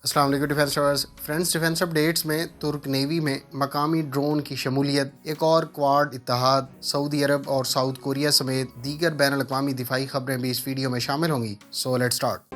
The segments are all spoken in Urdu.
السلام علیکم defence lovers friends, defence updates میں ترک نیوی میں مقامی ڈرون کی شمولیت، ایک اور کوارڈ اتحاد، سعودی عرب اور ساؤتھ کوریا سمیت دیگر بین الاقوامی دفاعی خبریں بھی اس ویڈیو میں شامل ہوں گی۔ So let's start.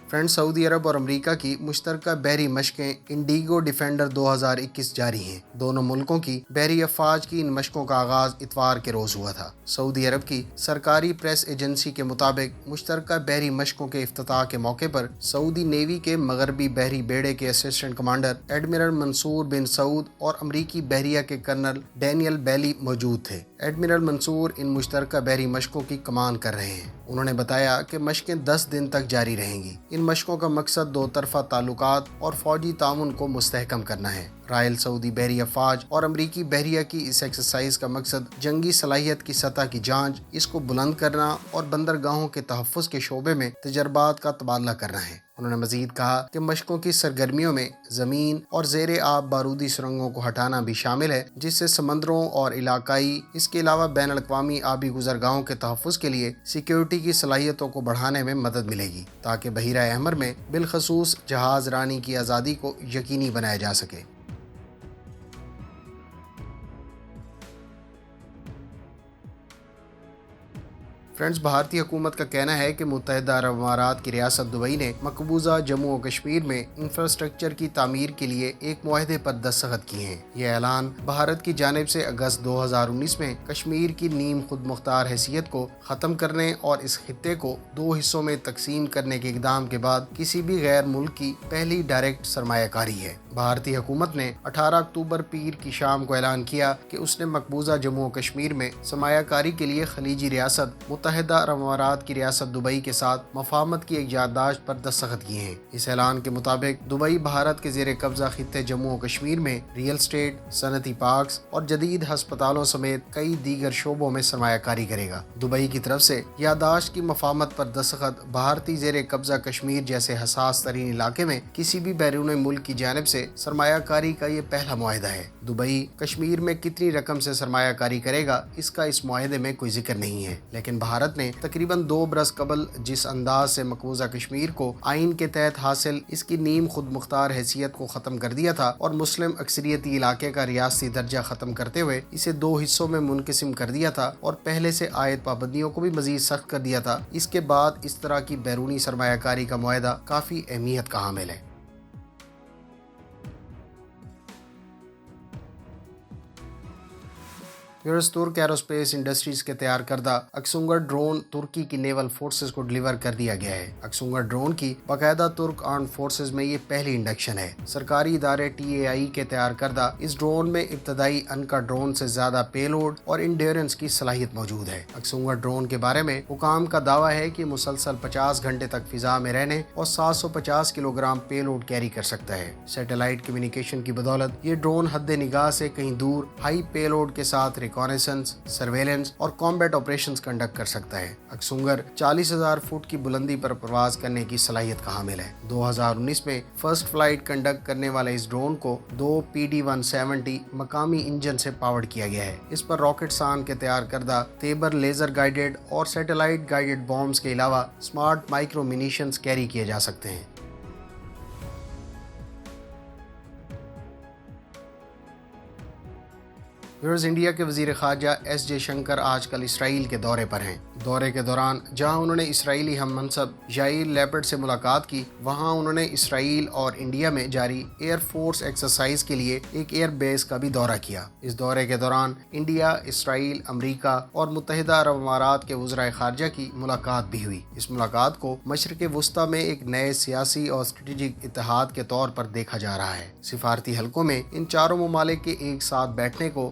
فرینڈز، سعودی عرب اور امریکہ کی مشترکہ بحری مشقیں انڈیگو ڈیفینڈر 2021 جاری ہیں۔ دونوں ملکوں کی بحری افواج کی ان مشقوں کا آغاز اتوار کے روز ہوا تھا۔ سعودی عرب کی سرکاری پریس ایجنسی کے مطابق مشترکہ بحری مشقوں کے افتتاح کے موقع پر سعودی نیوی کے مغربی بحری بیڑے کے اسسٹنٹ کمانڈر ایڈمرل منصور بن سعود اور امریکی بحریہ کے کرنل ڈینیل بیلی موجود تھے۔ ایڈمرل منصور ان مشترکہ بحری مشقوں کی کمان کر رہے ہیں۔ انہوں نے بتایا کہ مشقیں 10 دن تک جاری رہیں گی۔ ان مشقوں کا مقصد دو طرفہ تعلقات اور فوجی تعاون کو مستحکم کرنا ہے۔ رائل سعودی بحری افواج اور امریکی بحریہ کی اس ایکسرسائز کا مقصد جنگی صلاحیت کی سطح کی جانچ، اس کو بلند کرنا اور بندرگاہوں کے تحفظ کے شعبے میں تجربات کا تبادلہ کرنا ہے۔ انہوں نے مزید کہا کہ مشقوں کی سرگرمیوں میں زمین اور زیر آب بارودی سرنگوں کو ہٹانا بھی شامل ہے، جس سے سمندروں اور علاقائی، اس کے علاوہ بین الاقوامی آبی گزرگاہوں کے تحفظ کے لیے سیکیورٹی کی صلاحیتوں کو بڑھانے میں مدد ملے گی، تاکہ بحیرہ احمر میں بالخصوص جہاز رانی کی آزادی کو یقینی بنایا جا سکے۔ فرینڈز، بھارتی حکومت کا کہنا ہے کہ متحدہ عرب امارات کی ریاست دبئی نے مقبوضہ جموں و کشمیر میں انفراسٹرکچر کی تعمیر کے لیے ایک معاہدے پر دستخط کیے ہیں۔ یہ اعلان بھارت کی جانب سے اگست 2019 میں کشمیر کی نیم خود مختار حیثیت کو ختم کرنے اور اس خطے کو 2 حصوں میں تقسیم کرنے کے اقدام کے بعد کسی بھی غیر ملک کی پہلی ڈائریکٹ سرمایہ کاری ہے۔ بھارتی حکومت نے 18 اکتوبر پیر کی شام کو اعلان کیا کہ اس نے مقبوضہ جموں و کشمیر میں سرمایہ کاری کے لیے خلیجی ریاست متحدہ عرب امارات کی ریاست دبئی کے ساتھ مفاہمت کی ایک یادداشت پر دستخط کیے ہیں۔ اس اعلان کے مطابق دبئی بھارت کے زیر قبضہ خطے جموں و کشمیر میں ریئل اسٹیٹ، صنعتی پارکس اور جدید ہسپتالوں سمیت کئی دیگر شعبوں میں سرمایہ کاری کرے گا۔ دبئی کی طرف سے یادداشت کی مفاہمت پر دستخط بھارتی زیر قبضہ کشمیر جیسے حساس ترین علاقے میں کسی بھی بیرون ملک کی جانب سے سرمایہ کاری کا یہ پہلا معاہدہ ہے۔ دبئی کشمیر میں کتنی رقم سے سرمایہ کاری کرے گا، اس کا اس معاہدے میں کوئی ذکر نہیں ہے، لیکن بھارت نے تقریباً 2 برس قبل جس انداز سے مقبوضہ کشمیر کو آئین کے تحت حاصل اس کی نیم خود مختار حیثیت کو ختم کر دیا تھا اور مسلم اکثریتی علاقے کا ریاستی درجہ ختم کرتے ہوئے اسے 2 حصوں میں منقسم کر دیا تھا اور پہلے سے عائد پابندیوں کو بھی مزید سخت کر دیا تھا، اس کے بعد اس طرح کی بیرونی سرمایہ کاری کا معاہدہ کافی اہمیت کا حامل ہے۔ ترک ایروسپیس انڈسٹریز کے تیار کردہ اکسونگر ڈرون ترکی کی نیول فورسز کو ڈیلیور کر دیا گیا ہے۔ اکسونگر ڈرون کی باقاعدہ ترک آرمڈ فورسز میں یہ پہلی انڈکشن ہے۔ سرکاری ادارے TAI کے تیار کردہ اس ڈرون میں ابتدائی انکا ڈرون سے زیادہ پے لوڈ اور انڈیورنس کی صلاحیت موجود ہے۔ اکسونگر ڈرون کے بارے میں حکام کا دعویٰ ہے کہ مسلسل 50 گھنٹے تک فضا میں رہنے اور 750 کلو گرام پے لوڈ کیری کر سکتا ہے۔ سیٹلائٹ کمیونیکیشن کی بدولت یہ ڈرون حد نگاہ سے کہیں دور ہائی پے لوڈ کے ساتھ ریکانیسنس، سرویلنس اور کامبیٹ آپریشنز کنڈکٹ کر سکتا ہے۔ اکسونگر 40,000 فٹ کی بلندی پر پرواز کرنے کی صلاحیت کا حامل ہے۔ 2019 میں فرسٹ فلائٹ کنڈکٹ کرنے والے اس ڈرون کو 2 PD-170 مقامی انجن سے پاورڈ کیا گیا ہے۔ اس پر راکٹ سان کے تیار کردہ تیبر لیزر گائیڈڈ اور سیٹلائٹ گائیڈڈ بامز کے علاوہ سمارٹ مائکرو منیشنز کیری کیے جا سکتے ہیں۔ انڈیا کے وزیر خارجہ ایس جے شنکر آج کل اسرائیل کے دورے پر ہیں۔ دورے کے دوران جہاں انہوں نے اسرائیلی ہم منصب یائر لیپڈ سے ملاقات کی، وہاں انہوں نے اسرائیل اور انڈیا میں جاری ایئر فورس ایکسرسائز کے لیے ایک ایئر بیس کا بھی دورہ کیا۔ اس دورے کے دوران انڈیا، اسرائیل، امریکہ اور متحدہ عرب امارات کے وزرائے خارجہ کی ملاقات بھی ہوئی۔ اس ملاقات کو مشرق وسطیٰ میں ایک نئے سیاسی اور اسٹریٹجک اتحاد کے طور پر دیکھا جا رہا ہے۔ سفارتی حلقوں میں ان چاروں ممالک کے ایک ساتھ بیٹھنے کو